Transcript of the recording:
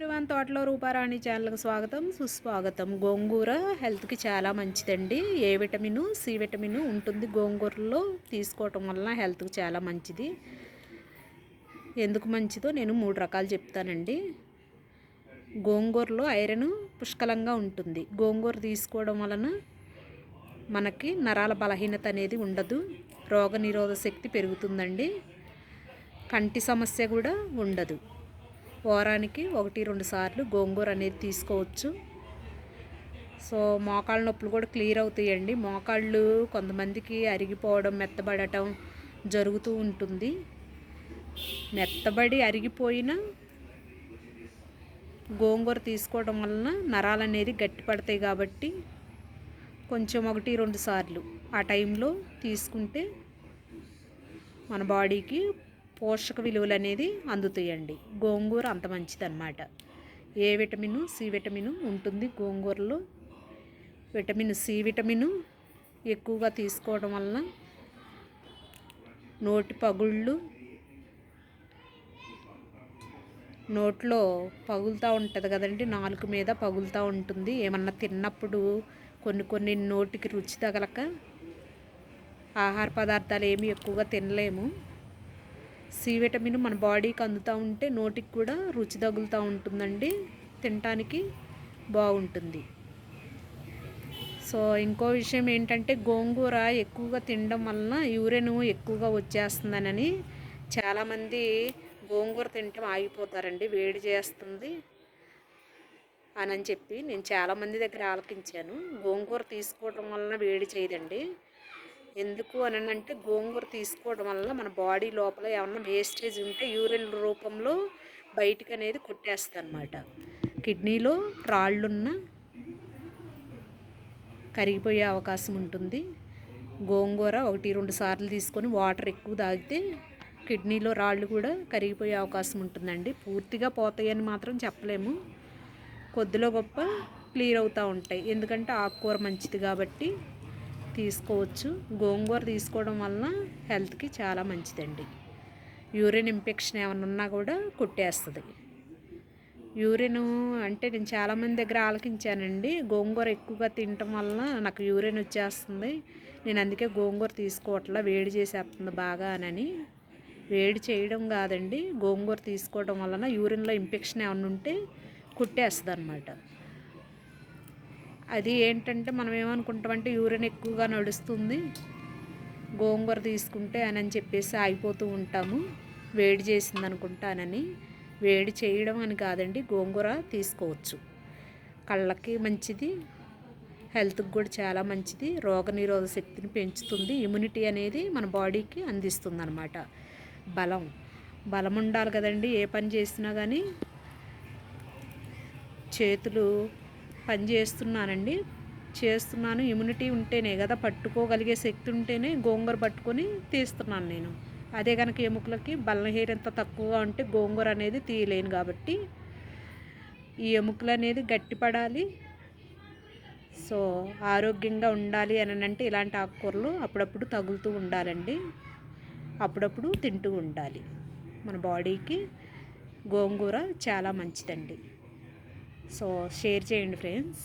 One తోటలో రూపారాణి ఛానల్కి స్వాగతం సుస్వాగతం. గోంగూర హెల్త్కి చాలా మంచిదండి. ఏ విటమిన్ సి విటమిన్ ఉంటుంది గోంగూరలో. తీసుకోవటం వలన హెల్త్కి చాలా మంచిది. ఎందుకు మంచిదో నేను 3 రకాలు చెప్తానండి. గోంగూరలో ఐరన్ పుష్కలంగా ఉంటుంది. గోంగూర తీసుకోవడం వలన మనకి నరాల బలహీనత అనేది ఉండదు. రోగనిరోధక శక్తి పెరుగుతుందండి. కంటి సమస్య కూడా ఉండదు. వారానికి 1-2 సార్లు గోంగూర అనేది తీసుకోవచ్చు. సో మోకాళ్ళ నొప్పులు కూడా క్లియర్ అవుతాయండి. మోకాళ్ళు కొంతమందికి అరిగిపోవడం, మెత్తబడటం జరుగుతూ ఉంటుంది. మెత్తబడి అరిగిపోయిన గోంగూర తీసుకోవడం వలన నరాలు అనేది గట్టిపడతాయి కాబట్టి కొంచెం 1-2 సార్లు ఆ టైంలో తీసుకుంటే మన బాడీకి పోషక విలువలు అనేది అందుతాయండి. గోంగూర అంత మంచిదన్నమాట. ఏ విటమిన్ సి విటమిన్ ఉంటుంది గోంగూరలో. విటమిన్ సి విటమిన్ ఎక్కువగా తీసుకోవడం వలన నోటి పగుళ్ళు, నోట్లో పగులుతూ ఉంటుంది కదండి, నాలుక మీద పగులుతూ ఉంటుంది. ఏమన్నా తిన్నప్పుడు కొన్ని నోటికి రుచి తగలక ఆహార పదార్థాలు ఏమి ఎక్కువగా తినలేము. సి విటమిన్ మన బాడీకి అందుతూ ఉంటే నోటికి కూడా రుచి తగులుతూ ఉంటుందండి. తినటానికి బాగుంటుంది. సో ఇంకో విషయం ఏంటంటే గోంగూర ఎక్కువగా తినడం వలన యూరిన్ ఎక్కువగా వచ్చేస్తుందనని చాలామంది గోంగూర తినటం ఆగిపోతారండి. వేడి చేస్తుంది అని చెప్పి నేను చాలామంది దగ్గర ఆలకించాను. గోంగూర తీసుకోవడం వలన వేడి చేయదండి. ఎందుకు అని అంటే గోంగూర తీసుకోవడం వల్ల మన బాడీ లోపల ఏమన్నా వేస్టేజ్ ఉంటే యూరిన్ రూపంలో బయటికి అనేది కొట్టేస్తుంది అన్నమాట. కిడ్నీలో రాళ్ళున్న కరిగిపోయే అవకాశం ఉంటుంది. గోంగూర 1-2 సార్లు తీసుకొని వాటర్ ఎక్కువ తాగితే కిడ్నీలో రాళ్ళు కూడా కరిగిపోయే అవకాశం ఉంటుందండి. పూర్తిగా పోతాయని మాత్రం చెప్పలేము. కొద్దిలో గొప్ప క్లియర్ అవుతూ ఉంటాయి. ఎందుకంటే ఆకుకూర మంచిది కాబట్టి తీసుకోవచ్చు. గోంగూర తీసుకోవడం వలన హెల్త్కి చాలా మంచిదండి. యూరిన్ ఇన్ఫెక్షన్ ఏమైనా ఉన్నా కూడా కొట్టేస్తుంది. యూరిన్ అంటే నేను చాలామంది దగ్గర ఆలకించానండి. గోంగూర ఎక్కువగా తినటం వలన నాకు యూరిన్ వచ్చేస్తుంది, నేను అందుకే గోంగూర తీసుకోవట్లా, వేడి చేసేస్తుంది బాగా అని. వేడి చేయడం కాదండి, గోంగూర తీసుకోవడం వలన యూరిన్లో ఇన్ఫెక్షన్ ఏమైనా ఉంటే కొట్టేస్తుంది అన్నమాట. అది ఏంటంటే మనం ఏమనుకుంటామంటే యూరిన్ ఎక్కువగా నడుస్తుంది గోంగూర తీసుకుంటే అని చెప్పేసి ఆగిపోతూ ఉంటాము. వేడి చేసింది అనుకుంటానని. వేడి చేయడం అని కాదండి, గోంగూర తీసుకోవచ్చు. కళ్ళకి మంచిది, హెల్త్కి కూడా చాలా మంచిది. రోగనిరోధక శక్తిని పెంచుతుంది. ఇమ్యూనిటీ అనేది మన బాడీకి అందిస్తుంది అన్నమాట. బలం ఉండాలి కదండి. ఏ పని చేసినా కానీ చేతులు పని చేస్తున్నాను ఇమ్యూనిటీ ఉంటేనే కదా, పట్టుకోగలిగే శక్తి ఉంటేనే గోంగూర పట్టుకొని తీస్తున్నాను నేను. అదే కనుక ఎముకలకి బలహీనత తక్కువగా ఉంటే గోంగూర అనేది తీయలేను. కాబట్టి ఈ ఎముకలు అనేది గట్టిపడాలి, సో ఆరోగ్యంగా ఉండాలి అని అంటే ఇలాంటి ఆకుకూరలు అప్పుడప్పుడు తగులుతూ ఉండాలండి. అప్పుడప్పుడు తింటూ ఉండాలి. మన బాడీకి గోంగూర చాలా మంచిదండి. సో షేర్ చేయండి ఫ్రెండ్స్.